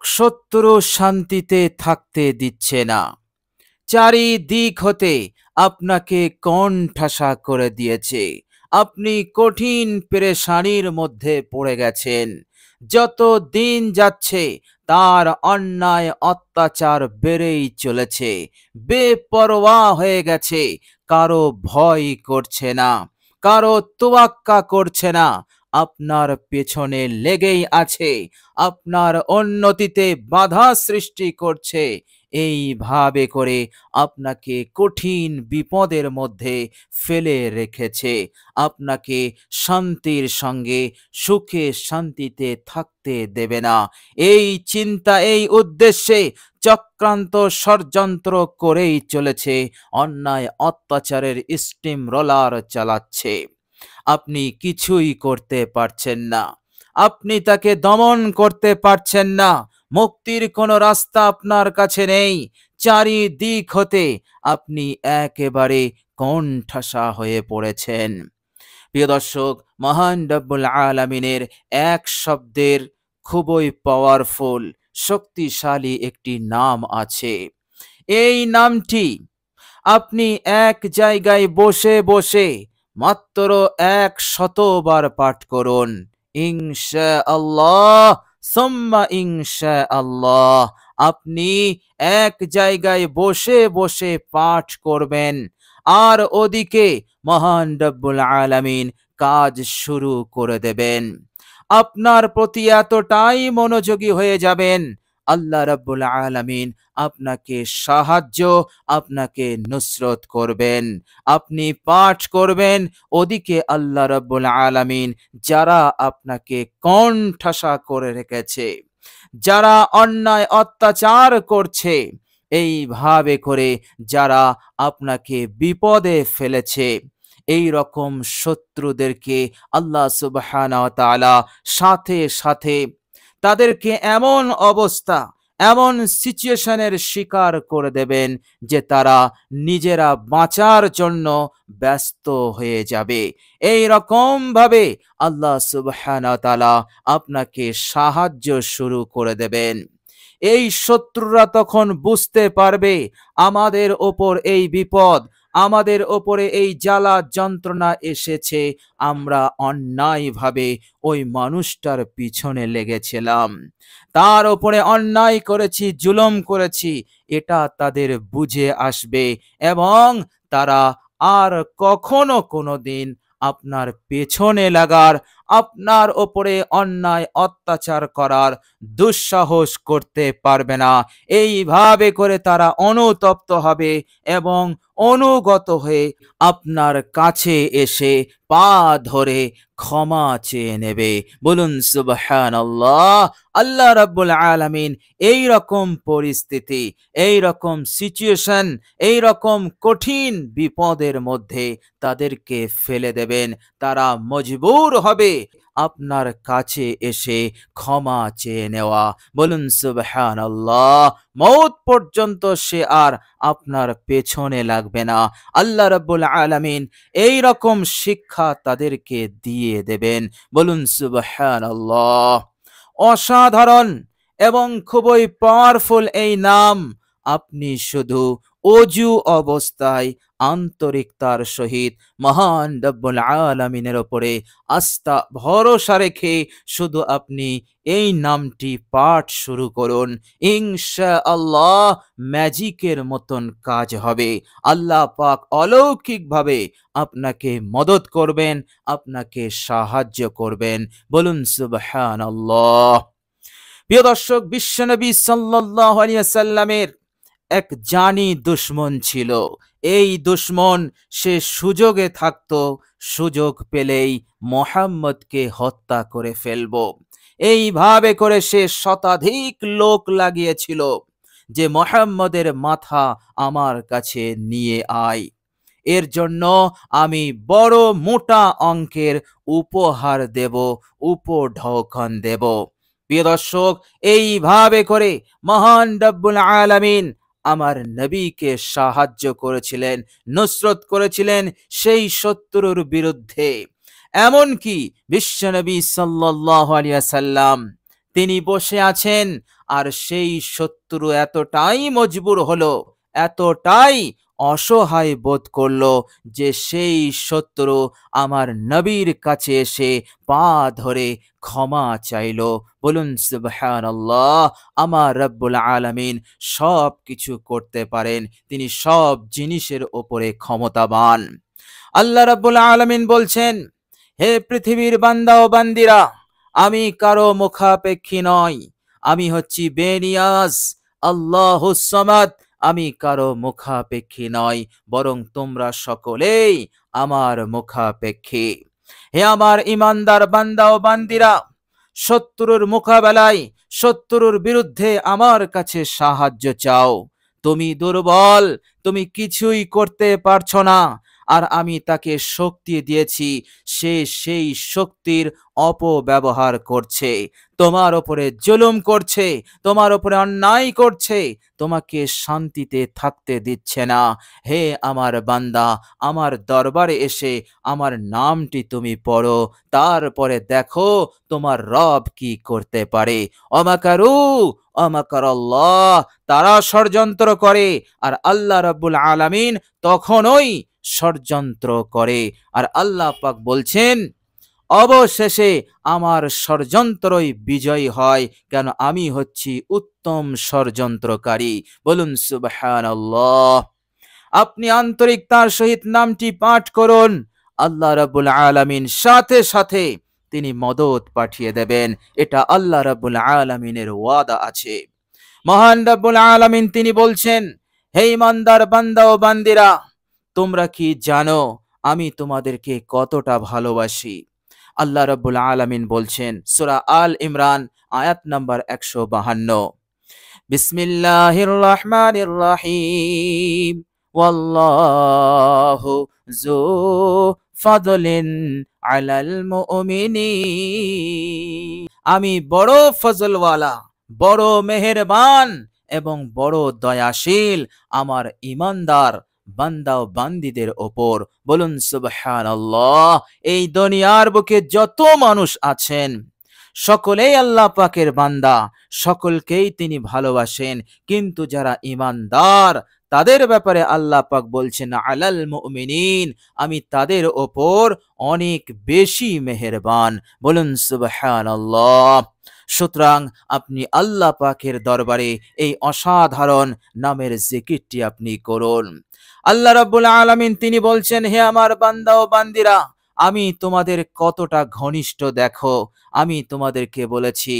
শত্রু শান্তিতে থাকতে দিচ্ছে না। চারিদিক হতে আপনাকে কোণঠাসা করে দিয়েছে। আপনি কঠিন পেরেশানির মধ্যে পড়ে গেছেন। যত দিন যাচ্ছে তার অন্যায় অত্যাচার বেড়েই চলেছে। বেপরোয়া হয়ে গেছে, কারো ভয় করছে না, কারো তোয়াক্কা করছে না। আপনার পেছনে লেগেই আছে, আপনার উন্নতিতে বাধা সৃষ্টি করছে। এইভাবে করে আপনাকে কঠিন বিপদের মধ্যে ফেলে রেখেছে। আপনাকে শান্তির সঙ্গে সুখে শান্তিতে থাকতে দেবে না। এই চিন্তা, এই উদ্দেশ্যে চক্রান্ত ষড়যন্ত্র করেই চলেছে, অন্যায় অত্যাচারের স্টিম রোলার চালাচ্ছে। আপনি কিছুই করতে পারছেন না, আপনি তাকে দমন করতে পারছেন না। মুক্তির কোনো রাস্তা আপনার কাছে নেই। চারিদিক হতে আপনি একেবারে কোণঠাসা হয়ে পড়েছেন। প্রিয় দর্শক, মহান রব্বুল আলামিনের এক শব্দের খুবই পাওয়ারফুল, শক্তিশালী একটি নাম আছে। এই নামটি আপনি এক জায়গায় বসে বসে মাত্র 100বার পাঠ করুন। ইনশাআল্লাহ সুম্মা ইনশাআল্লাহ। আপনি এক জায়গায় বসে বসে পাঠ করবেন, আর ওদিকে মহান রব্বুল আলামিন কাজ শুরু করে দেবেন। আপনার প্রতি এতটাই মনোযোগী হয়ে যাবেন, আল্লাহ রাব্বুল আলামিন আপনাকে সাহায্য, আপনাকে নুসরত করবেন। আপনি পাঠ করবেন, ওদিকে আল্লাহ রাব্বুল আলামিন যারা আপনাকে কোণঠাসা করে রেখেছে, যারা অন্যায় অত্যাচার করছে, এইভাবে করে যারা আপনাকে বিপদে ফেলেছে, এই রকম শত্রুদেরকে আল্লাহ সুবহানাহু ওয়া তাআলা সাথে সাথে তাদেরকে এমন অবস্থা, এমন সিচুয়েশনের শিকার করে দেবেন যে তারা নিজেরা বাঁচার জন্য ব্যস্ত হয়ে যাবে। এই রকম ভাবে আল্লাহ সুবহানাহু ওয়া তাআলা আপনাকে সাহায্য শুরু করে দেবেন। এই শত্রুরা তখন বুঝতে পারবে আমাদের ওপর এই বিপদ, আমাদের ওপরে এই জ্বালা যন্ত্রণা এসেছে, আমরা অন্যায়ভাবে ওই মানুষটার পিছনে লেগেছিলাম, তার ওপরে অন্যায় করেছি, জুলুম করেছি, এটা তাদের বুঝে আসবে এবং তারা আর কখনো কোনোদিন আপনার পেছনে লাগার, আপনার ওপরে অন্যায় অত্যাচার করার দুঃসাহস করতে পারবে না। এইভাবে করে তারা অনুতপ্ত হবে এবং অনুগত হয়ে আপনার কাছে এসে পা ধরে ক্ষমা চেয়ে নেবে। বলুন সুবহানাল্লাহ। আল্লাহ রাব্বুল আলামিন এই রকম পরিস্থিতি, এই রকম সিচুয়েশন, এই রকম কঠিন বিপদের মধ্যে তাদেরকে ফেলে দেবেন। তারা মজবুর হবে আপনার কাছে এসে ক্ষমা চেয়ে নেওয়া। বলুন সুবহানাল্লাহ। মওত পর্যন্ত সে আর আপনার পেছনে লাগবে না। আল্লাহ রাব্বুল আলামিন এই রকম শিক্ষা তাদেরকে দিয়ে দেবেন। বলুন সুবহানাল্লাহ। অসাধারণ এবং খুবই পাওয়ারফুল এই নাম। আপনি শুধু অজু অবস্থায় আন্তরিকতার সহিত মহান রব্বুল আলামিনের উপরে আস্থা ভরসা রেখে শুধু আপনি এই নামটি পাঠ শুরু করুন। ইনশাআল্লাহ ম্যাজিকের মতন কাজ হবে। আল্লাহ পাক অলৌকিকভাবে আপনাকে মদত করবেন, আপনাকে সাহায্য করবেন। বলুন সুবহানাল্লাহ। প্রিয় দর্শক, বিশ্বনবী সাল্লাল্লাহু আলাইহি ওয়াসাল্লামের এক জানি দুশমন ছিল। এই দুশমন সে সুযোগে থাকতো, সুযোগ পেলেই মুহাম্মদকে হত্যা করে ফেলবো। এইভাবে করে সে শতাধিক লোক লাগিয়েছিল যে মুহাম্মদের মাথা আমার কাছে নিয়ে আয়, এর জন্য আমি বড় মোটা অঙ্কের উপহার দেব, উপঢৌকন দেব। প্রিয় দর্শক, এইভাবে করে মহান রব্বুল আলামিন আমার নবীকে সাহায্য করেছিলেন, নুসরত করেছিলেন সেই শত্রুর বিরুদ্ধে। এমনকি বিশ্বনবী সাল্লাল্লাহু আলাইহি ওয়াসাল্লাম তিনি বসে আছেন, আর সেই শত্রু এতটাই মজবুর হলো, এতটাই অসহায় বোধ করলো যে সেই শত্রু আমার নবীর কাছে এসে পা ধরে ক্ষমা চাইলো। বলুন সুবহানাল্লাহ। আমার রব্বুল আলামিন সব কিছু করতে পারেন, তিনি সব জিনিসের ওপরে ক্ষমতাবান। আল্লাহ রাব্বুল আলামিন বলছেন, হে পৃথিবীর বান্দা ও বান্দিরা, আমি কারো মুখাপেক্ষী নই, আমি হচ্ছি বেনিয়াজ, আল্লাহুস সামাদ, আমি কারো মুখাপেক্ষী নই, বরং তোমরা সকলেই আমার মুখাপেক্ষী। হে আমার ইমানদার বান্দা ও বান্দিরা, শত্রুর মোকাবেলায়, শত্রুর বিরুদ্ধে আমার কাছে সাহায্য চাও। তুমি দুর্বল, তুমি কিছুই করতে পারছো না, আর আমি তাকে শক্তি দিয়েছি, সে সেই শক্তির অপব্যবহার করছে, তোমার ওপরে জুলুম করছে, তোমার ওপরে অন্যায় করছে, তোমাকে শান্তিতে থাকতে দিচ্ছে না। হে আমার বান্দা, আমার দরবারে এসে আমার নামটি তুমি পড়ো, তারপরে দেখো তোমার রব কি করতে পারে। অমাকারু অমাকারাল্লাহ, তারা ষড়যন্ত্র করে, আর আল্লাহ রাব্বুল আলামিন তখনই ষড়যন্ত্র করে। আর আল্লাহ পাক বলছেন, অবশেষে আমার ষড়যন্ত্রই বিজয়ী হয়, কেন আমি হচ্ছি উত্তম ষড়যন্ত্রকারী। বলুন সুবহানাল্লাহ। আপনি আন্তরিকতার সহিত নামটি পাঠ করুন, আল্লাহ রাব্বুল আলামিন সাথে সাথে তিনি মদত পাঠিয়ে দেবেন। এটা আল্লাহ রাব্বুল আলামিনের ওয়াদা আছে। মহান রাব্বুল আলামিন তিনি বলছেন, হে ইমানদার বান্দা ও বান্দিরা, তোমরা কি জানো আমি তোমাদেরকে কতটা ভালোবাসি? আল্লাহ রাব্বুল আলামিন বলছেন, সূরা আল ইমরান আয়াত নাম্বার 152, বিসমিল্লাহির রহমানির রহিম, ওয়াল্লাহু যু ফাদলিন আলাল মুমিনিন, আমি বড় ফজলওয়ালা, বড় মেহেরবান এবং বড় দয়াশীল আমার ইমানদার বান্দা ও বান্দিদের ওপর। বলুন সুবহানাল্লাহ। এই দুনিয়ার বুকে যত মানুষ আছেন সকলেই আল্লাহ পাকের বান্দা, সকলকেই তিনি ভালোবাসেন, কিন্তু যারা ইমানদার তাদের ব্যাপারে আল্লাহ পাক বলছেন, আলাল মুমিনিন, আমি তাদের ওপর অনেক বেশি মেহেরবান। বলুন সুবহানাল্লাহ। সুতরাং আপনি আল্লাহ পাকের দরবারে এই অসাধারণ নামের জিকিরটি আপনি করুন। আল্লাহ রাব্বুল আলামিন তিনি বলছেন, হে আমার বান্দা ও বান্দিরা, আমি তোমাদের কতটা ঘনিষ্ঠ দেখো। আমি তোমাদেরকে বলেছি,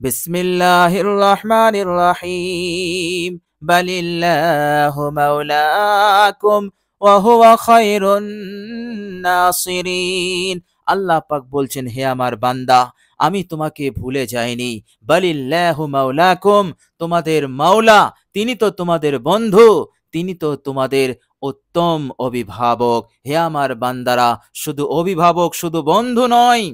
বিসমিল্লাহির রহমানির রহিম, বালিল্লাহু মাওলাকুম ওয়া হুয়া খায়রুন নাসিরিন। আল্লাহ পাক বলছেন, হে আমার বান্দা, আমি তোমাকে ভুলে যাইনি। বালিল্লাহু মাওলাকুম, তোমাদের মাওলা, তিনি তো তোমাদের বন্ধু, তিনি তো তোমাদের উত্তম অভিভাবক। হে আমার বান্দারা, শুধু অভিভাবক, শুধু বন্ধু নয়,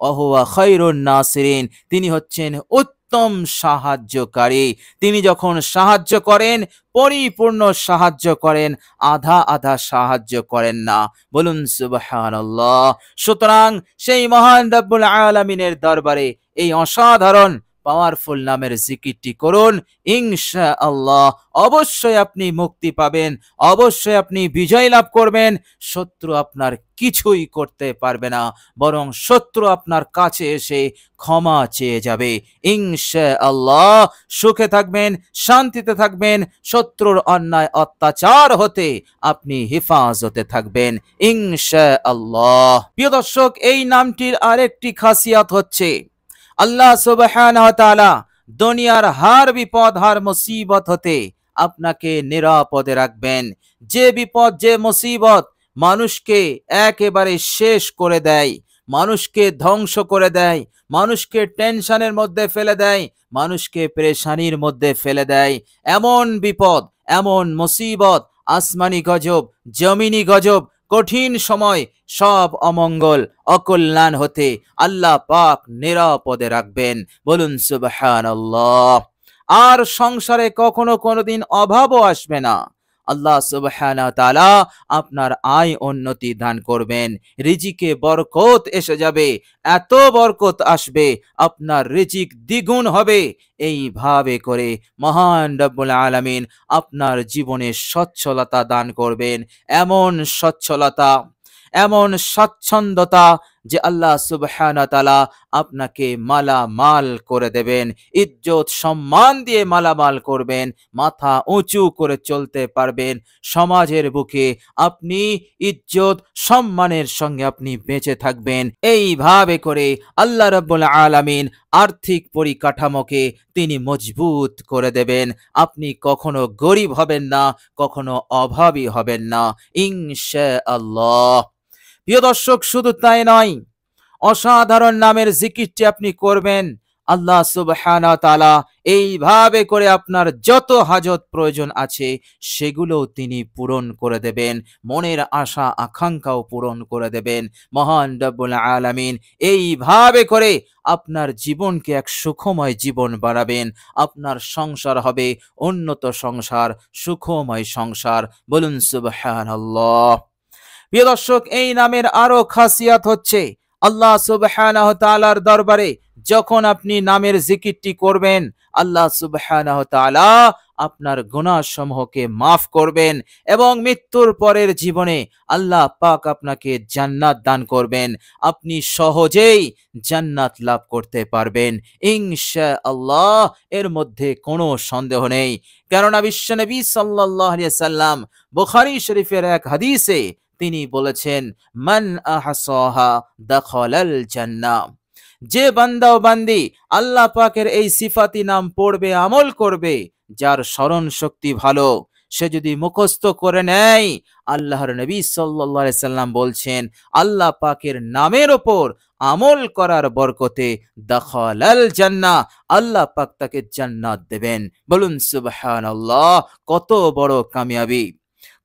ওহুয়া খায়রুন নাসিরিন, তিনি হচ্ছেন উত্তম সাহায্যকারী। তিনি যখন সাহায্য করেন, পরিপূর্ণ সাহায্য করেন, আধা আধা সাহায্য করেন না। বলুন সুবহানাল্লাহ। সুতরাং সেই মহান রব্বুল আলামিনের দরবারে এই অসাধারণ পাওয়ারফুল নামের জিকিরটি করুন, ইনশাআল্লাহ অবশ্যই আপনি মুক্তি পাবেন, অবশ্যই আপনি বিজয় লাভ করবেন। শত্রু আপনার কিছুই করতে পারবে না, বরং শত্রু আপনার কাছে এসে ক্ষমা চেয়ে যাবে। ইনশাআল্লাহ সুখে থাকবেন, শান্তিতে থাকবেন, শত্রুর অন্যায় অত্যাচার হতে আপনি হেফাজতে থাকবেন ইনশাআল্লাহ। প্রিয় দর্শক, এই নামটির আরেকটি খাসিয়াত হচ্ছে, আল্লাহ সুবহানাহু ওয়া তাআলা দুনিয়ার হার বিপদ, হার মুসিবত হতে আপনাকে নিরাপদে রাখবেন। যে বিপদ, যে মুসিবত মানুষকে একেবারে শেষ করে দেয়, মানুষকে ধ্বংস করে দেয়, মানুষকে টেনশনের মধ্যে ফেলে দেয়, মানুষকে পেরেশানির মধ্যে ফেলে দেয়, এমন বিপদ, এমন মুসিবত, আসমানি গজব, জমিনি গজব, কঠিন সময়, সব অমঙ্গল, অকল্যাণ হতে আল্লাহ পাক নিরাপদে রাখবেন। বলুন সুবহানাল্লাহ। আর সংসারে কখনো কোনোদিন অভাবও আসবে না, আল্লাহ সুবহানাহু ওয়া তাআলা আপনার আয় উন্নতি দান করবেন, রিজিকে বরকত এসে যাবে, এত বরকত আসবে আপনার রিজিক দ্বিগুণ হবে। এইভাবে করে মহান রব্বুল আলামিন আপনার জীবনে সচ্ছলতা দান করবেন, এমন সচ্ছলতা, এমন স্বচ্ছন্দতা যে আল্লাহ সুবহানাহু ওয়া তাআলা আপনাকে মালামাল করে দেবেন, ইজ্জত সম্মান দিয়ে মালামাল করবেন, মাথা উঁচু করে চলতে পারবেন সমাজের বুকে, আপনি ইজ্জত সম্মানের সঙ্গে আপনি বেঁচে থাকবেন। এইভাবে করে আল্লাহ রাব্বুল আলামিন আর্থিক পরিকাঠামোকে তিনি মজবুত করে দেবেন, আপনি কখনো গরিব হবেন না, কখনো অভাবী হবেন না ইনশাআল্লাহ। প্রিয় দর্শক, শুধু তাই নয়, অসাধারণ নামের জিকিরটি আপনি করবেন, আল্লাহ সুবহানাহু ওয়া তাআলা এইভাবে করে আপনার যত হাজত প্রয়োজন আছে সেগুলো তিনি পূরণ করে দেবেন, মনের আশা আকাঙ্ক্ষাও পূরণ করে দেবেন। মহান রব্বুল আলামিন এইভাবে করে আপনার জীবনকে এক সুখময় জীবন বানাবেন, আপনার সংসার হবে উন্নত সংসার, সুখময় সংসার। বলুন সুবহানাল্লাহ। প্রিয় দর্শক, এই নামের আরো খাসিয়াত হচ্ছে, আল্লাহ সুবহানাহু ওয়া তাআলার দরবারে যখন আপনি নামের জিকিরটি করবেন, আল্লাহ সুবহানাহু ওয়া তাআলা আপনার গুনাহসমূহকে মাফ করবেন এবং মৃত্যুর পরের জীবনে আল্লাহ পাক আপনাকে জান্নাত দান করবেন, আপনি সহজেই জান্নাত লাভ করতে পারবেন ইনশাআল্লাহ। এর মধ্যে কোনো সন্দেহ নেই, কেননা বিশ্বনবী সাল্লাল্লাহু আলাইহি সাল্লাম বুখারী শরীফের এক হাদিসে তিনি বলেছেন, মান আহসাহা দাখালাল জান্নাহ। যে বান্দা ও বান্দি আল্লাহ পাকের এই সিফাতি নাম পড়বে, আমল করবে, যার স্মরণ শক্তি ভালো, সে যদি মুখস্থ করে নেয়, আল্লাহর নবী সাল্লাল্লাহু আলাইহি সাল্লাম বলছেন, আল্লাহ পাকের নামের ওপর আমল করার বরকতে দাখালাল জান্নাহ, আল্লাহ পাক তাকে জান্নাত দেবেন। বলুন সুবহানাল্লাহ। কত বড় কামিয়াবি,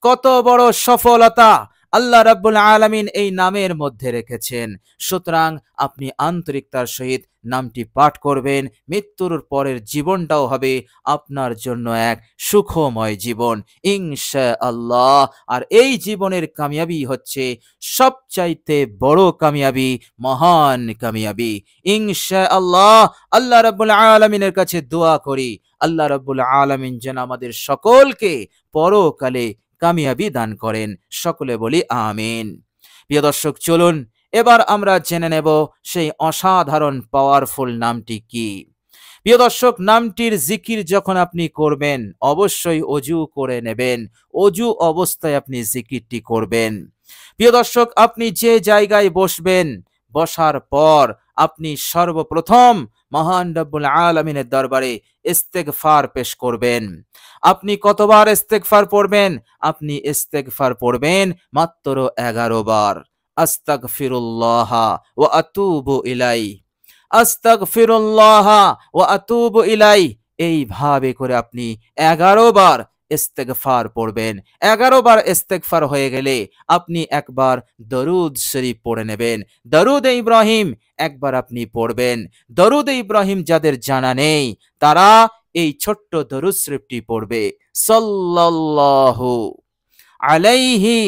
কত বড় সফলতা আল্লাহ রাব্বুল আলামিন এই নামের মধ্যে রেখেছেন। সুতরাং আপনি আন্তরিকতার সহিত নামটি পাঠ করবেন, মৃত্যুর পরের জীবনটাও হবে আপনার জন্য এক সুখময় জীবন ইনশাআল্লাহ। আর এই জীবনের কামিয়াবি হচ্ছে সবচাইতে বড় কামিয়াবি, মহান কামিয়াবি ইনশাআল্লাহ। আল্লাহ রাব্বুল আলামিনের কাছে দোয়া করি, আল্লাহ রাব্বুল আলামিন যেন আমাদের সকলকে পরকালে কামিয়াবি দান করেন। সকলে বলি আমিন। প্রিয় দর্শক, চলুন এবার আমরা জেনে নেব সেই অসাধারণ পাওয়ারফুল নামটি কি। প্রিয় দর্শক, নামটির জিকির যখন আপনি করবেন অবশ্যই অজু করে নেবেন, অজু অবস্থায় আপনি জিকিরটি করবেন। প্রিয় দর্শক, আপনি যে জায়গায় বসবেন, বসার পর আপনি সর্বপ্রথম মহান রব্বুল আলামিনের দরবারে ইস্তেগফার পেশ করবেন। আপনি কতবার ইস্তেগফার পড়বেন? আপনি ইস্তেগফার পড়বেন মাত্র 11 বার। আস্তাগফিরুল্লাহ ওয়া আতুবু ইলাইহি, আস্তাগফিরুল্লাহ ওয়া আতুবু ইলাইহি। এইভাবে করে আপনি 11 বার ইস্তেগফার পড়বেন। 11 বার ইস্তেগফার হয়ে গেলে আপনি একবার দরুদ শরীফ পড়ে নেবেন। দরুদে ইব্রাহিম একবার আপনি পড়বেন। দরুদে ইব্রাহিম যাদের জানা নেই তারা এই ছোট্ট দরুদ শরীফটি পড়বে, সাল্লাল্লাহু আলাইহি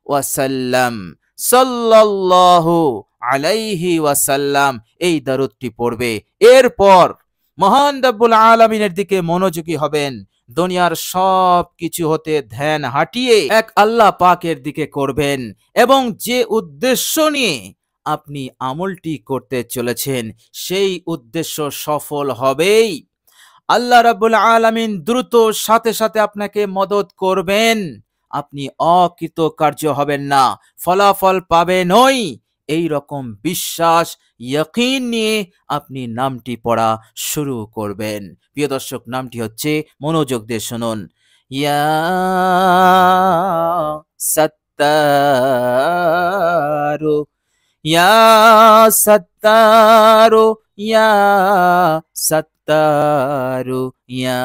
ওয়াসাল্লাম, সাল্লাল্লাহু আলাইহি ওয়াসাল্লাম। এই দরুদটি পড়বে। এরপর মহান রব্বুল আলামিনের দিকে মনোযোগী হবেন, দুনিয়ার সব কিছু হতে ধ্যান হাটিয়ে এক আল্লাহ পাকের দিকে করবেন এবং যে উদ্দেশ্য নিয়ে আপনি আমলটি করতে চলেছেন সেই উদ্দেশ্য সফল হবেই। আল্লাহ রাব্বুল আলামিন দ্রুত সাথে সাথে আপনাকে মদত করবেন, আপনি অকৃতকার্য হবেন না, ফলাফল পাবেনই। এই রকম বিশ্বাস, ইয়াকিন নিয়ে আপনি নামটি পড়া শুরু করবেন। প্রিয় দর্শক, নামটি হচ্ছে, মনোযোগ দিয়ে শুনুন, ইয়া সাত্তারু, ইয়া সাত্তারু, ইয়া সাত্তারু, ইয়া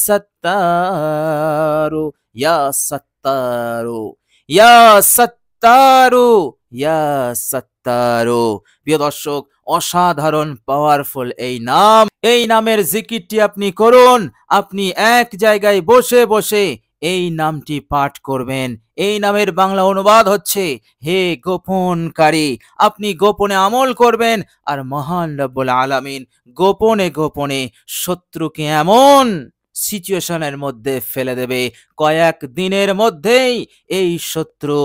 সাত্তারু, ইয়া সাত্তারু, ইয়া সাত্তারু, ইয়া সাত্তারু। প্রিয় দর্শক, অসাধারণ পাওয়ারফুল এই নাম, এই নামের জিকিরটি আপনি করুন। আপনি এক জায়গায় বসে বসে এই নামটি পাঠ করবেন। এই নামের বাংলা অনুবাদ হচ্ছে হে গোপনকারী। আপনি গোপনে আমল করবেন আর মহান রব্বুল আলামিন গোপনে গোপনে শত্রুকে এমন সিচুয়েশনের মধ্যে ফেলে দেবে, কয়েক দিনের মধ্যেই এই শত্রু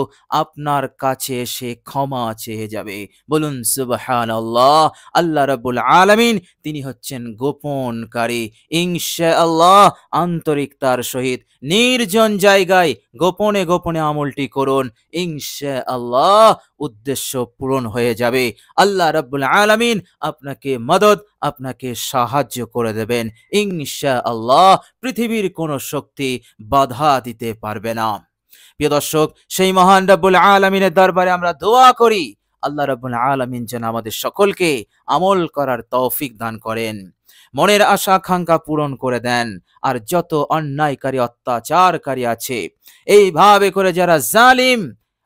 আপনার কাছে এসে ক্ষমা চেয়ে যাবে। বলুন সুবহানাল্লাহ। আল্লাহ রাব্বুল আলামিন তিনি হচ্ছেন গোপনকারী। ইনশাআল্লাহ আন্তরিকতার সহিত নির্জন জায়গায় গোপনে গোপনে আমলটি করুন, ইনশাআল্লাহ উদ্দেশ্য পূরণ হয়ে যাবে। আল্লাহ রাব্বুল আলামিন আপনাকে মদদ, আপনাকে সাহায্য করে দেবেন ইনশাআল্লাহ। পৃথিবীর কোনো শক্তি বাধা দিতে পারবে না। প্রিয় দর্শক, সেই মহান রব্বুল আলামিনের দরবারে আমরা দোয়া করি আল্লাহ রাব্বুল আলামিন যেন আমাদের সকলকে আমল করার তৌফিক দান করেন, মনের আশা আকাঙ্ক্ষা পূরণ করে দেন। আর যত অন্যায়কারী অত্যাচারকারী আছে, এইভাবে করে যারা জালিম,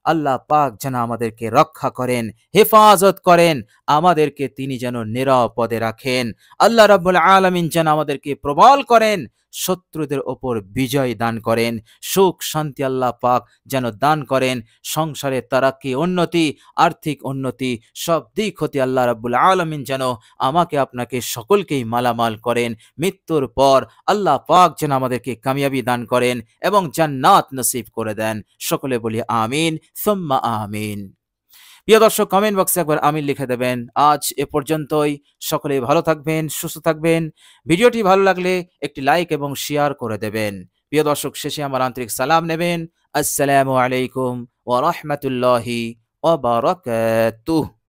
আল্লাহ পাক যেন আমাদেরকে রক্ষা করেন, হেফাজত করেন, আমাদেরকে তিনি যেন নিরাপদে রাখেন। আল্লাহ রাব্বুল আলামিন যেন আমাদেরকে প্রবল করেন, শত্রুদের ওপর বিজয় দান করেন, সুখ শান্তি আল্লাহ পাক যেন দান করেন, সংসারে তারাক্কি উন্নতি, আর্থিক উন্নতি, সব দিক হতে আল্লাহ রাব্বুল আলামিন যেন আমাকে আপনাকে সকলকেই মালামাল করেন। মৃত্যুর পর আল্লাহ পাক যেন আমাদেরকে কামিয়াবি দান করেন এবং জান্নাত নসিব করে দেন। সকলে বলি আমিন সুম্মা আমিন। প্রিয় দর্শক, কমেন্ট বক্সে একবার আমিন লিখে দেবেন। আজ এ পর্যন্তই। সকলে ভালো থাকবেন, সুস্থ থাকবেন। ভিডিওটি ভালো লাগলে একটি লাইক এবং শেয়ার করে দেবেন। প্রিয় দর্শক, শেষে আমার আন্তরিক সালাম নেবেন। আসসালামু আলাইকুম ওয়া রাহমাতুল্লাহি ওয়া বারাকাতুহু।